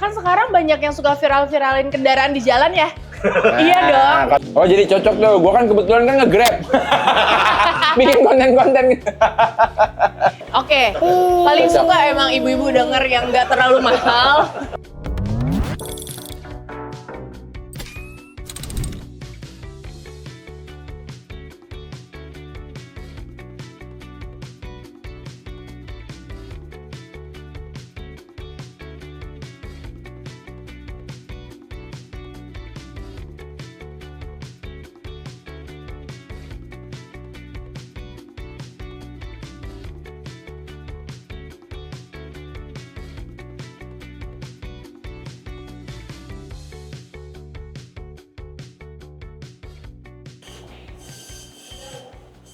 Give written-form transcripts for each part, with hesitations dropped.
Kan sekarang banyak yang suka viral-viralin kendaraan di jalan ya? Iya dong. Oh jadi cocok tuh, gua kan kebetulan kan nge-grab. Bikin konten-konten. Oke, paling suka emang ibu-ibu denger yang nggak terlalu mahal.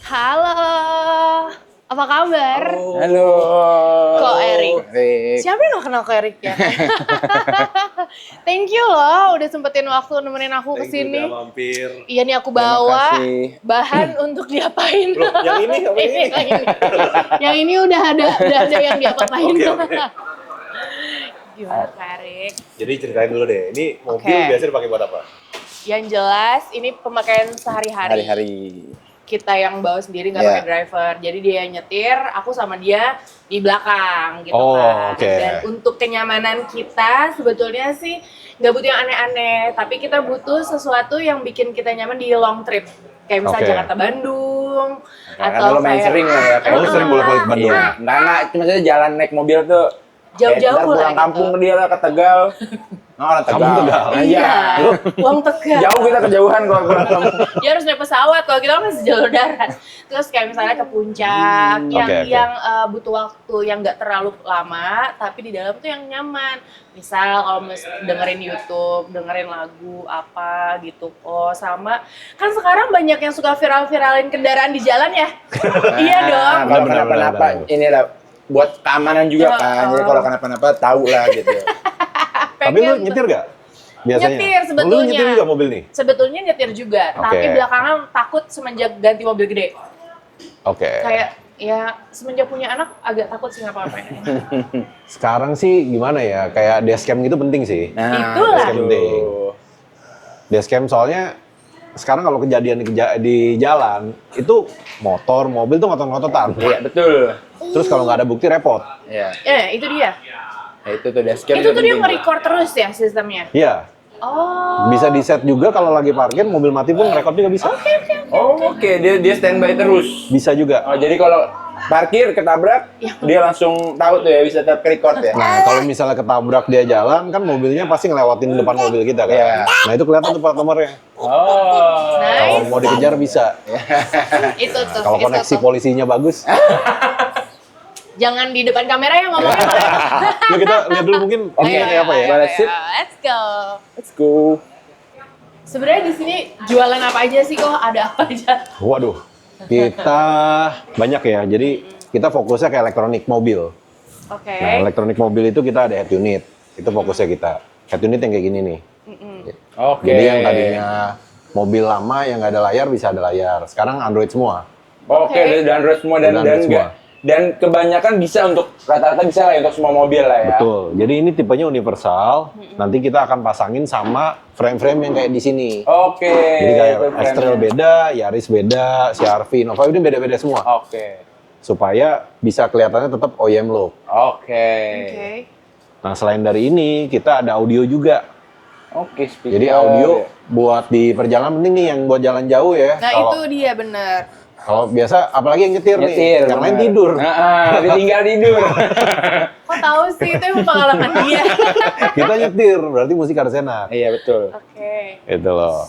Halo, apa kabar? Halo. Kok Erik? Erik. Siapa yang gak kenal ke Erik ya? Thank you loh, udah sempetin waktu nemenin aku kesini. Udah mampir. Iya nih aku bawa kasih. bahan untuk diapain. Loh, yang ini apa ini? Yang ini udah ada yang diapa-apain. Oke. Gimana Kak Erik? Jadi ceritain dulu deh, ini mobil Oke. biasa dipakai buat apa? Yang jelas ini pemakaian sehari-hari. Hari-hari. Kita yang bawa sendiri nggak Iya. pakai driver, jadi dia yang nyetir, aku sama dia di belakang gitu Oh, kan. oke. Dan untuk kenyamanan kita sebetulnya sih nggak butuh yang aneh-aneh, tapi kita butuh sesuatu yang bikin kita nyaman di long trip, kayak misalnya Oke. Jakarta Bandung Karena atau lo main kayak sering lah ya. Oh, lu sering bolak-balik ke Bandung? Iya. Nggak, cuma saya jalan naik mobil tuh. Jauh-jauh ntar lah pulang gitu. kampung ke dia lah ke Tegal. Oh, orang Tegal. Kamu Tegal? Nah, Iya, Lu uang Tegal. jauh kita kejauhan kalau pulang kampung. Dia harus naik pesawat, kalau kita masih jalur darat. Terus kayak misalnya ke puncak, oke. yang butuh waktu yang nggak terlalu lama, tapi di dalam tuh yang nyaman. Misal kalau dengerin YouTube, dengerin lagu apa gitu. Oh sama, kan sekarang banyak yang suka viral-viralin kendaraan di jalan ya? Iya dong. Kalau Benar, kenapa-napa, benar. ini lah buat keamanan juga kan. Jadi kalau kenapa-napa tahu lah gitu. Tapi lu Pengen nyetir gak? Biasanya? Nyetir sebetulnya. Lu nyetir juga mobil nih? Sebetulnya nyetir juga, Oke. tapi belakangan takut semenjak ganti mobil gede. Oke. Kayak ya semenjak punya anak agak takut sih ngapa-ngapain. Sekarang sih gimana ya, kayak dashcam gitu penting sih. Nah, Itulah. itu. Penting. Dashcam soalnya sekarang kalau kejadian di jalan, itu motor, mobil tuh ngotot-ngototan. Iya, betul. Terus kalau nggak ada bukti repot. Iya. Itu dia. Nah, itu tuh dashcam Itu tuh dia penting. nge-record terus ya sistemnya? Iya. Oh. Bisa di set juga kalau lagi parkir, mobil mati pun record juga bisa. Oh, oke. Dia standby terus. Bisa juga. Oh, jadi kalau parkir ketabrak, Ya. dia langsung tahu tuh ya, bisa tetap record ya. Nah, kalau misalnya ketabrak dia jalan, kan mobilnya pasti ngelewatin depan mobil kita kan. Iya. Nah, itu kelihatan tuh plat nomornya. Oh. Kalau Nice. mau dikejar bisa. Itu tuh. Kalau itu koneksi tuh. polisinya bagus. Jangan di depan kamera ya ngomongnya. Yuk kita lihat dulu mungkin ini kayak apa ya. Balas sip. Let's go. Let's go. Sebenarnya di sini jualan apa aja sih kok? Ada apa aja? Waduh, kita banyak ya. Jadi kita fokusnya ke elektronik mobil. Oke. Nah, elektronik mobil itu kita ada head unit. Itu fokusnya kita. Head unit yang kayak gini nih. Oke. Jadi yang tadinya mobil lama yang nggak ada layar bisa ada layar. Sekarang Android semua. Oke, Oke. dan Android semua dan Dan Android semua. dan kebanyakan bisa untuk rata-rata bisa lah untuk semua mobil lah ya. Betul. Jadi ini tipenya universal. Nanti kita akan pasangin sama frame-frame yang kayak di sini. Oke. Jadi kayak itu keren. X-Trail beda, Yaris beda, CR-V, Nova ini beda-beda semua. Oke. Supaya bisa kelihatannya tetap OEM look. Oke. Oke. Nah, selain dari ini, kita ada audio juga. Oke, speaker. Jadi audio buat di perjalanan penting nih yang buat jalan jauh ya. Nah Kalau- itu dia bener. Kalau biasa, apalagi yang nyetir, nyetir. nih, yang lain bener. tidur. Ditinggal tidur. Kok tahu sih itu emang pengalaman dia. Kita nyetir, berarti musik harus enak. Iya, betul. Oke. Itu loh.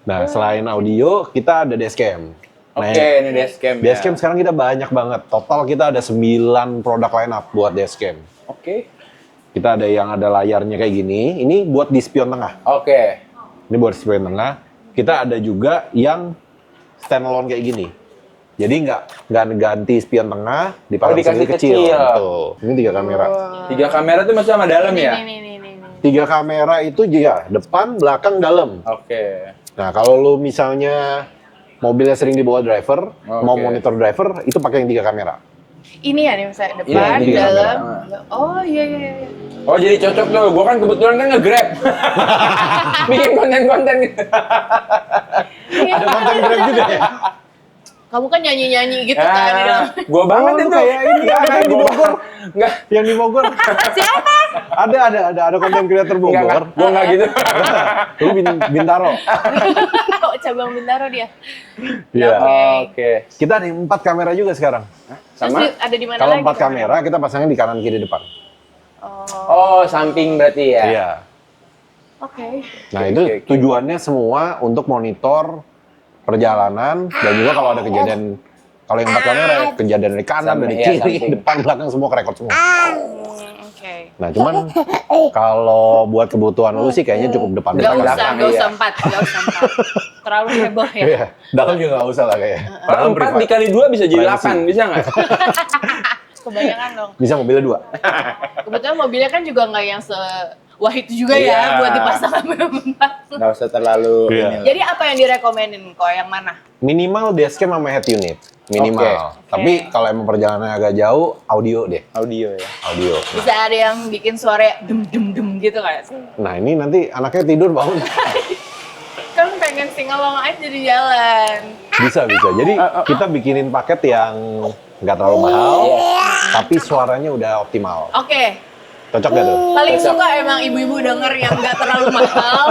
Nah, selain audio, kita ada dashcam. Oke, ini dashcam. ya. Dashcam sekarang kita banyak banget. Total kita ada 9 produk line up buat dashcam. Oke. Kita ada yang ada layarnya kayak gini. Ini buat di spion tengah. Oke. Ini buat spion tengah. Kita ada juga yang standalone kayak gini. Jadi nggak ganti spion tengah, dipasang dikasih sendiri kecil. kecil. Tuh. Ini 3 kamera. 3 kamera tuh masih sama dalam ya? Nih. 3 kamera itu ya depan, belakang, dalam. Oke. Nah, kalau lu misalnya mobilnya sering dibawa driver, Oke. mau monitor driver, itu pakai yang 3 kamera. Ini ya nih misalnya depan, Iya, ini dalam. kamera. Oh iya iya iya. Oh jadi cocok tuh, gua kan kebetulan kan nge-grab. Bikin konten-konten gitu. Ada konten Grab juga ya? Kamu kan nyanyi-nyanyi gitu kan di dalam. Gua banget lu itu. kayak ini, kayak di Bogor. Enggak, Yang di Bogor. Siapa? Ada konten creator Bogor. gua enggak gitu. Lu Bintaro. Oh, cabang Bintaro dia. Iya. Oke. Kita ada 4 kamera juga sekarang. Terus Sama? ada di mana Kalau lagi? 4 kamera kita pasangin di kanan kiri depan. Oh, Oh, samping berarti ya. Iya. oke. Nah, itu Oke. tujuannya semua untuk monitor perjalanan dan juga kalau ada kejadian, kalau yang 4 kamera ya, kejadian dari kanan, Samping, dari iya, kiri, samping. depan, belakang semua kerekod semua. Oke. Nah, cuman kalau buat kebutuhan lu sih kayaknya cukup depan Gak belakang. usah, belakang, gak iya. usah 4, gak usah 4. Terlalu heboh ya. Iya, dalam juga nggak usah lah kayaknya. Kalau 4 dikali 2 bisa jadi Privacy. 8, bisa nggak? Kebanyakan dong. Bisa mobilnya 2. Kebetulan mobilnya kan juga nggak yang wah itu juga Iya. ya buat dipasang sama empat. Nggak usah terlalu Iya. ini lah. Jadi apa yang direkomenin kok yang mana? Minimal dashcam sama head unit. Minimal. Oke. Tapi kalau emang perjalanannya agak jauh, audio deh. Audio ya. Audio. Bisa ada yang bikin suara dem dem dem gitu kan? Nah, ini nanti anaknya tidur bangun. Kan pengen singalong aja di jalan. Bisa. Jadi kita bikinin paket yang nggak terlalu mahal, tapi suaranya udah optimal. Oke, Cocok gak tuh? paling suka emang ibu-ibu denger yang nggak terlalu mahal,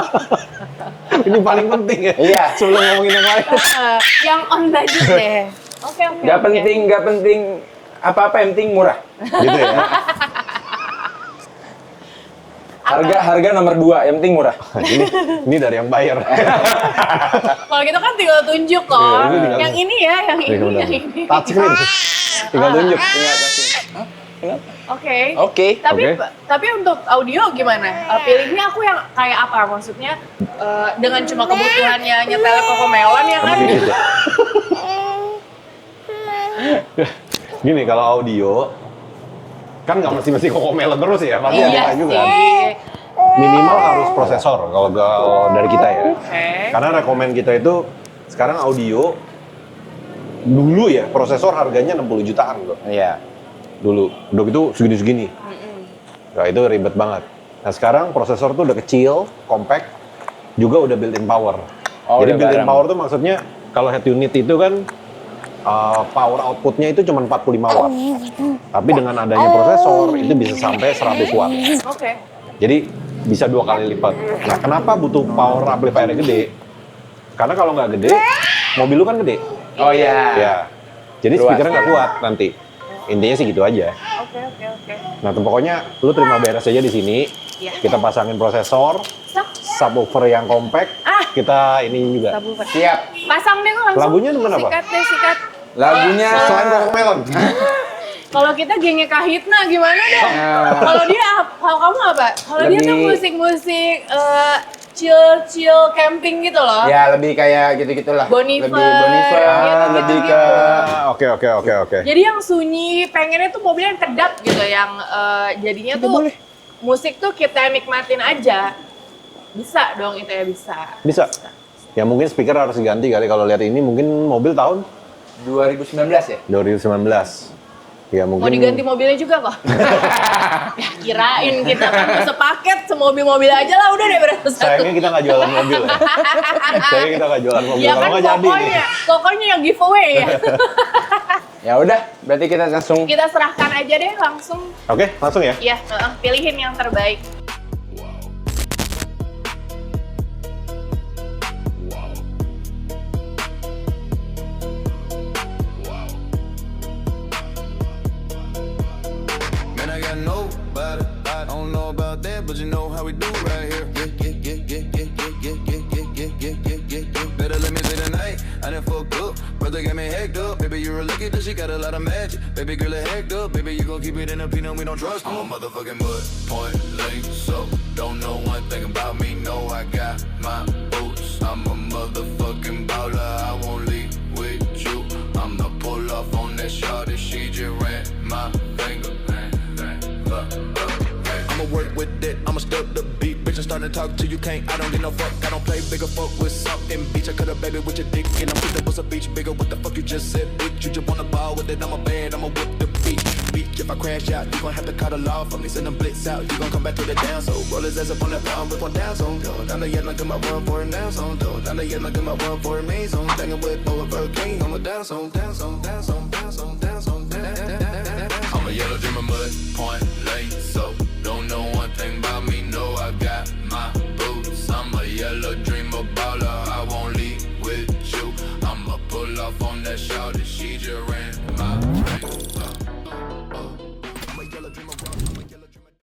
Ini paling penting ya. Iya. Sebelum ngomongin yang lain. yang on budget deh. Oke. Nggak penting apa-apa, yang penting murah. Gitu ya. Harga nomor 2, yang penting murah. Ini dari yang bayar. Kalau gitu kan tinggal tunjuk kok. Iya, ini tinggal- Yang ini ya, yang ini, yang ini. Touchscreen. Tinggal tunjuk. Oke. Oke. Tapi untuk audio gimana? Pilihnya aku yang kayak apa? Maksudnya dengan cuma kebutuhannya nyetel Cocomelon ya kan? Dikit ya. Gini, kalau audio kan nggak mesti Cocomelon terus ya, pasti Iya ada juga. sih. Minimal harus prosesor kalau dari kita ya. Oke. Karena rekomen kita itu sekarang audio dulu ya prosesor harganya 60 jutaan loh. Iya. Dulu udah gitu segini-segini. Nah, itu ribet banget. Nah, sekarang prosesor tuh udah kecil, compact, juga udah built-in power. Oh, Jadi udah built-in bareng. power tuh maksudnya kalau head unit itu kan power outputnya itu cuma 45 watt. Tapi dengan adanya prosesor itu bisa sampai 100 watt. Oke. Jadi bisa 2 kali lipat. Nah, kenapa butuh power amplifier gede? Karena kalau nggak gede, mobil lu kan gede. Oh iya. Ya. Jadi Luas. speakernya nggak kuat nanti. Intinya sih gitu aja. Oke. Nah, tuh pokoknya lu terima beres aja di sini. Iya. Kita pasangin prosesor, Sok, subwoofer yang compact. Kita ini juga. subwoofer. Siap. Pasang deh kok langsung. Lagunya demen apa? Sikat deh, sikat. Lagunya Selain Cocomelon. Kalau kita gengnya Kahitna gimana deh? Nah. Kalau dia, kalau kamu apa? Kalau dia tuh Lebih- musik-musik chill camping gitu loh. ya lebih kayak gitu-gitulah. Bonifer, Lebih Bonifer, gitu, lebih gitu. ke Oke. Jadi yang sunyi, pengennya tuh mobilnya yang kedap gitu, yang jadinya tuh musik tuh kita nikmatin aja. Bisa dong itu ya, bisa. Bisa. Ya mungkin speaker harus diganti kali kalau lihat ini mungkin mobil tahun 2019 ya? 2019. Ya Mau mungkin diganti mobilnya juga kok. Ya kirain kita kan sepaket, semobil-mobil aja lah udah deh berapa satu. sayangnya kita nggak jualan mobil ya. Sayangnya kita nggak jualan mobil. Ya Kalau kan nggak jadi nih. pokoknya yang giveaway ya. Ya udah, berarti kita langsung Kita serahkan aja deh langsung. Oke, langsung ya. Ya, pilihin yang terbaik. Man, I got nobody. I don't know about that, but you know how we do right here. Better let me say tonight. I done fucked up. Brother got me hacked up. Baby, you're a lucky that she got a lot of magic. Baby girl, it hacked up. Baby, you gon' keep it in a peanut. We don't trust. I'm a motherfucking mud point link. So don't know one thing about me. No, I got my boots. I'm a motherfucking baller. I won't leave with you. I'm the pull off on that shorty. She just ran my finger. I'ma work with it, I'ma step the beat. Bitch, I'm starting to talk to you, can't, I don't get no fuck. I don't play bigger fuck with salt and beach. I cut a baby with your dick, and I'm thinking what's a beach bigger. What the fuck you just said, bitch? You just wanna ball with it, I'm a bad, I'ma whip the If I crash out, you gon' have to cut a law for me. Send them blitz out, you gon' come back to the down. So rollers as up on the ground with one down zone. Down the yellow, get my run for it now zone. Down the yellow, get my run for it main zone. Banging with over Hurricane on the down zone. Down zone, down zone, down zone, down zone, down. I'm a yellow dreamer, mud, point, lane, so don't know one thing about me, no, I got my boots. I'm a yellow dreamer baller, I won't leave with you. I'ma pull off on that shawty, she just ran my face.